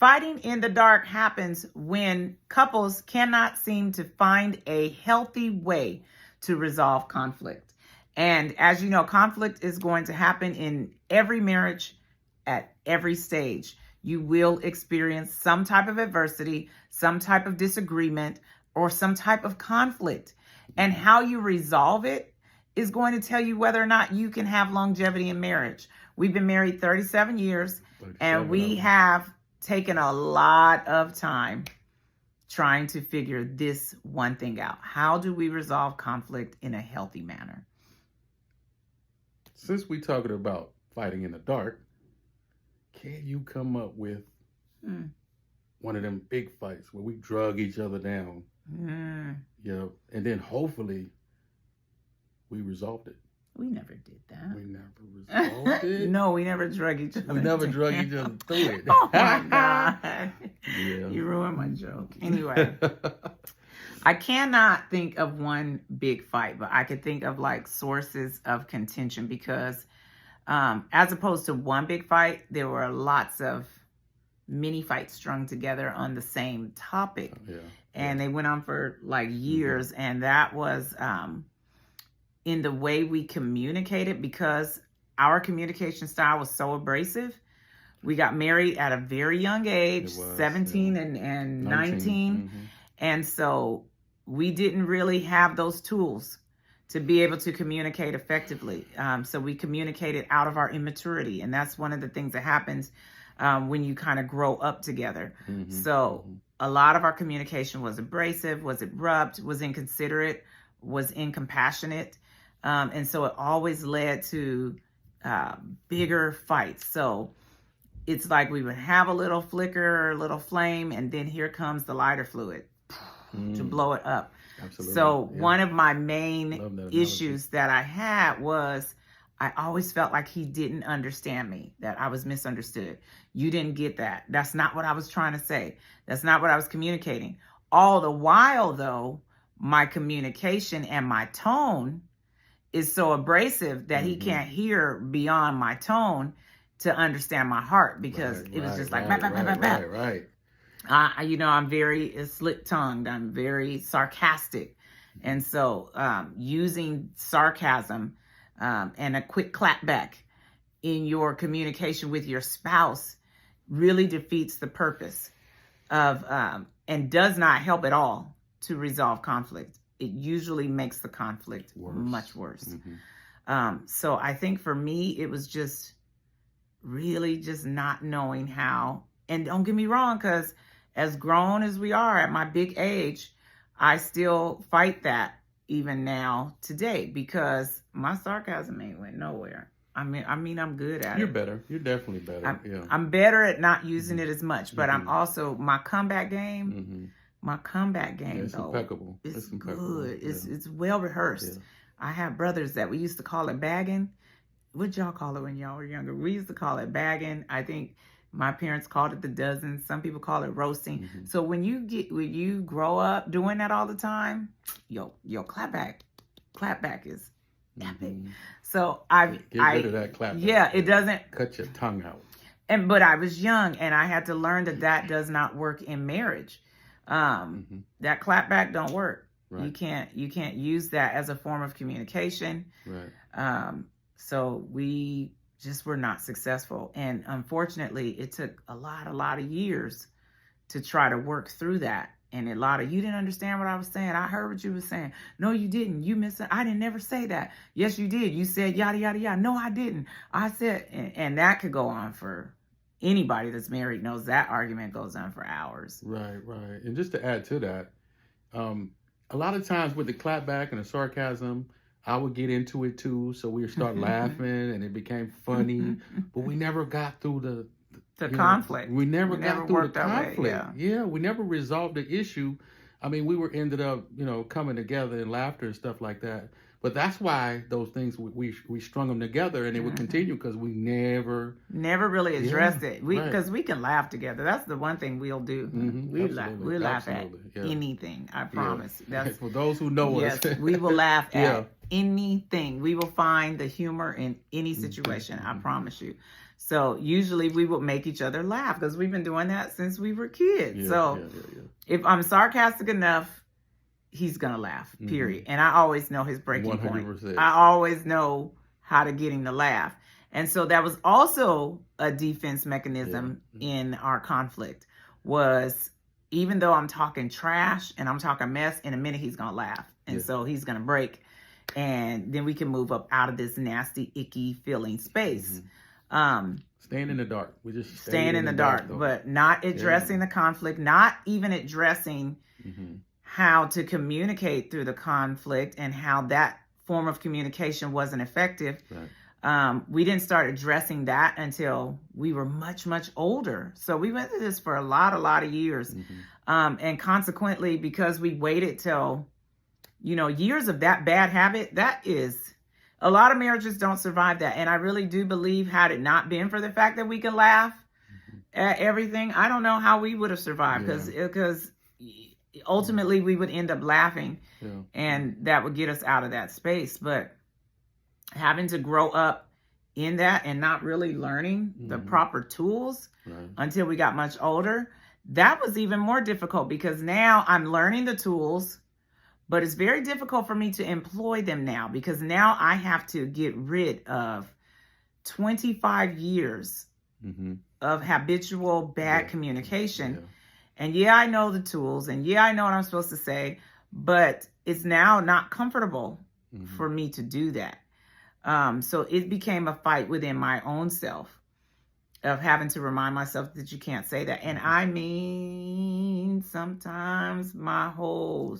Fighting in the dark happens when couples cannot seem to find a healthy way to resolve conflict. And as you know, conflict is going to happen in every marriage at every stage. You will experience some type of adversity, some type of disagreement, or some type of conflict. And how you resolve it is going to tell you whether or not you can have longevity in marriage. We've been married 37 years, and we have taken a lot of time trying to figure this one thing out. How do we resolve conflict in a healthy manner? Since we're talking about fighting in the dark, can you come up with one of them big fights where we drug each other down? Yeah, and then hopefully we resolved it. We never did that. We never resolved it. No, we never drug each other. We never drug each other through it. Oh my God. Yeah. You ruined my joke. Anyway, I cannot think of one big fight, but I could think of like sources of contention because as opposed to one big fight, there were lots of mini fights strung together on the same topic. Yeah. And they went on for like years. And that was in the way we communicated, because our communication style was so abrasive. We got married at a very young age, 17 and 19. And so we didn't really have those tools to be able to communicate effectively. So we communicated out of our immaturity. And that's one of the things that happens when you kind of grow up together. So a lot of our communication was abrasive, was abrupt, was inconsiderate, was incompassionate. And so it always led to bigger fights. So it's like we would have a little flicker, a little flame, and then here comes the lighter fluid to blow it up. Absolutely. So one of my main issues that I had was I always felt like he didn't understand me, that I was misunderstood. You didn't get that. That's not what I was trying to say. That's not what I was communicating. All the while, though, my communication and my tone is so abrasive that he can't hear beyond my tone to understand my heart, because it was just like, right. I'm very slick-tongued. I'm very sarcastic. And so using sarcasm and a quick clap back in your communication with your spouse really defeats the purpose of and does not help at all to resolve conflict. It usually makes the conflict much worse. So I think for me, it was just really just not knowing how. And don't get me wrong, because as grown as we are at my big age, I still fight that even now today, because my sarcasm ain't went nowhere. I mean, I'm good at it. You're better. You're definitely better. I'm better at not using it as much, but I'm also, my comeback game, it's though, impeccable. it's impeccable. good. It's well rehearsed. I have brothers that we used to call it bagging. What'd y'all call it when y'all were younger? We used to call it bagging. I think my parents called it the dozen. Some people call it roasting. So when you grow up doing that all the time, your clapback is epic. So get rid of that clapback. Yeah, it doesn't cut your tongue out. But I was young, and I had to learn that does not work in marriage. That clapback don't work. Right. You can't use that as a form of communication. Right. So we just were not successful. And unfortunately, it took a lot of years to try to work through that. And you didn't understand what I was saying. I heard what you were saying. No, you didn't. I didn't never say that. Yes, you did. You said yada, yada, yada. No, I didn't. I said, and that could go on for anybody that's married knows that argument goes on for hours. Right. And just to add to that, a lot of times with the clapback and the sarcasm, I would get into it too. So we would start laughing and it became funny, but we never got through the conflict. We never got through the conflict. Way, yeah, we never resolved the issue. I mean, we ended up, coming together in laughter and stuff like that. But that's why those things, we strung them together, and it would continue because we never really addressed it. Because we can laugh together. That's the one thing we'll do. We laugh at anything. I promise. That's for those who know us. Yes, we will laugh at anything. We will find the humor in any situation. I promise you. So usually we would make each other laugh because we've been doing that since we were kids. Yeah, So yeah. if I'm sarcastic enough, he's going to laugh, period. And I always know his breaking 100%. point. I always know how to get him to laugh. And so that was also a defense mechanism in our conflict, was even though I'm talking trash and I'm talking mess, in a minute he's going to laugh. And so he's going to break. And then we can move up out of this nasty, icky feeling space. Staying in the dark. We just staying in the dark, but not addressing the conflict, not even addressing how to communicate through the conflict and how that form of communication wasn't effective. Right. We didn't start addressing that until we were much, much older. So we went through this for a lot of years. And consequently, because we waited till, years of that bad habit, that is, a lot of marriages don't survive that. And I really do believe, had it not been for the fact that we could laugh at everything, I don't know how we would have survived, because ultimately we would end up laughing, and that would get us out of that space. But having to grow up in that and not really learning the proper tools until we got much older, that was even more difficult, because now I'm learning the tools, but it's very difficult for me to employ them now, because now I have to get rid of 25 years of habitual bad communication. And I know the tools, and I know what I'm supposed to say, but it's now not comfortable for me to do that. So it became a fight within my own self of having to remind myself that you can't say that. And I mean, sometimes my whole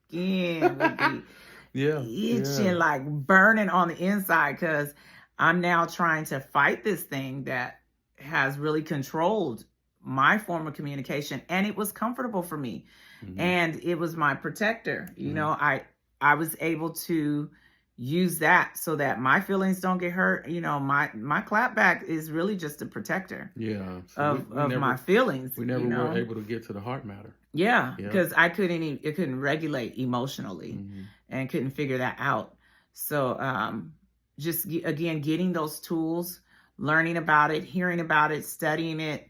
skin would be itching, like burning on the inside, because I'm now trying to fight this thing that has really controlled my form of communication, and it was comfortable for me, and it was my protector. I was able to use that so that my feelings don't get hurt. My clapback is really just a protector of my feelings. We never were able to get to the heart matter. Because I couldn't regulate emotionally and couldn't figure that out. So just again, getting those tools, learning about it, hearing about it, studying it,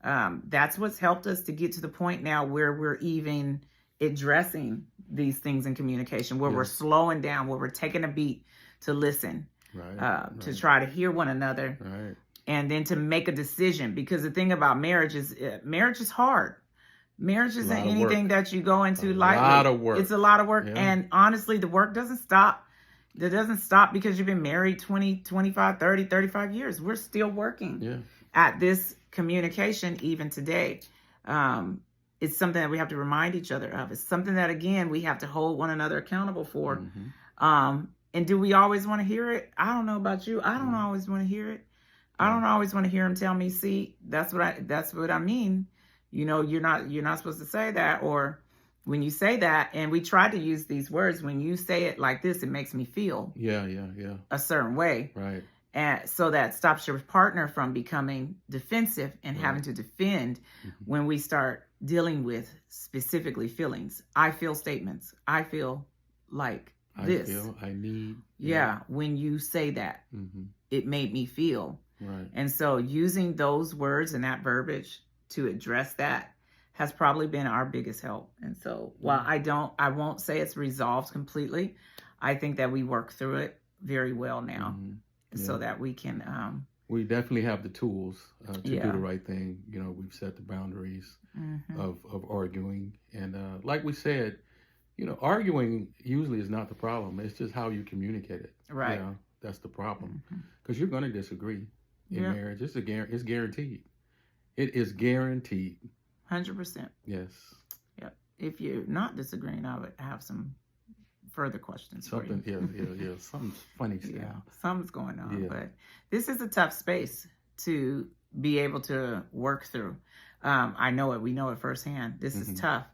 that's what's helped us to get to the point now where we're even addressing these things in communication, where we're slowing down, where we're taking a beat to listen, to try to hear one another, and then to make a decision. Because the thing about marriage is hard. Marriage isn't anything that you go into lightly. A lot of work. It's a lot of work. And honestly, the work doesn't stop. That doesn't stop because you've been married 20, 25, 30, 35 years. We're still working at this communication even today. It's something that we have to remind each other of. It's something that, again, we have to hold one another accountable for. And do we always want to hear it? I don't know about you. I don't always want to hear it. I don't always want to hear him tell me, see, that's what I mean. You're not supposed to say that. Or when you say that, and we try to use these words, when you say it like this, it makes me feel a certain way. Right. And so that stops your partner from becoming defensive and having to defend when we start dealing with specifically feelings. I feel statements. I feel like this. I need. When you say that, it made me feel. Right. And so using those words and that verbiage to address that has probably been our biggest help. And so while I won't say it's resolved completely, I think that we work through it very well now. So that we can we definitely have the tools to do the right thing. We've set the boundaries of arguing, and like we said, arguing usually is not the problem. It's just how you communicate it. Right. That's the problem, because you're going to disagree in marriage. It's guaranteed. It is guaranteed. 100%. Yes. Yep. If you're not disagreeing, I would have some further questions for you. Something's funny stuff. Something's going on. But this is a tough space to be able to work through. I know it. We know it firsthand. This is tough,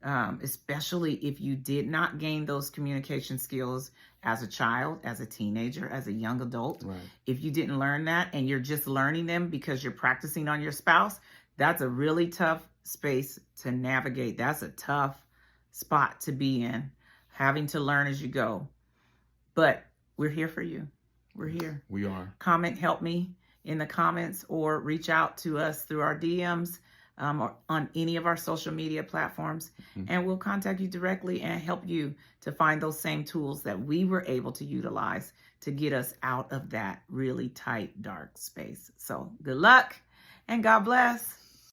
especially if you did not gain those communication skills as a child, as a teenager, as a young adult. Right. If you didn't learn that and you're just learning them because you're practicing on your spouse, that's a really tough space to navigate. That's a tough spot to be in, having to learn as you go. But we're here for you. We're here. We are. Comment, help me. in the comments or reach out to us through our DMs or on any of our social media platforms. And we'll contact you directly and help you to find those same tools that we were able to utilize to get us out of that really tight, dark space. So good luck and God bless.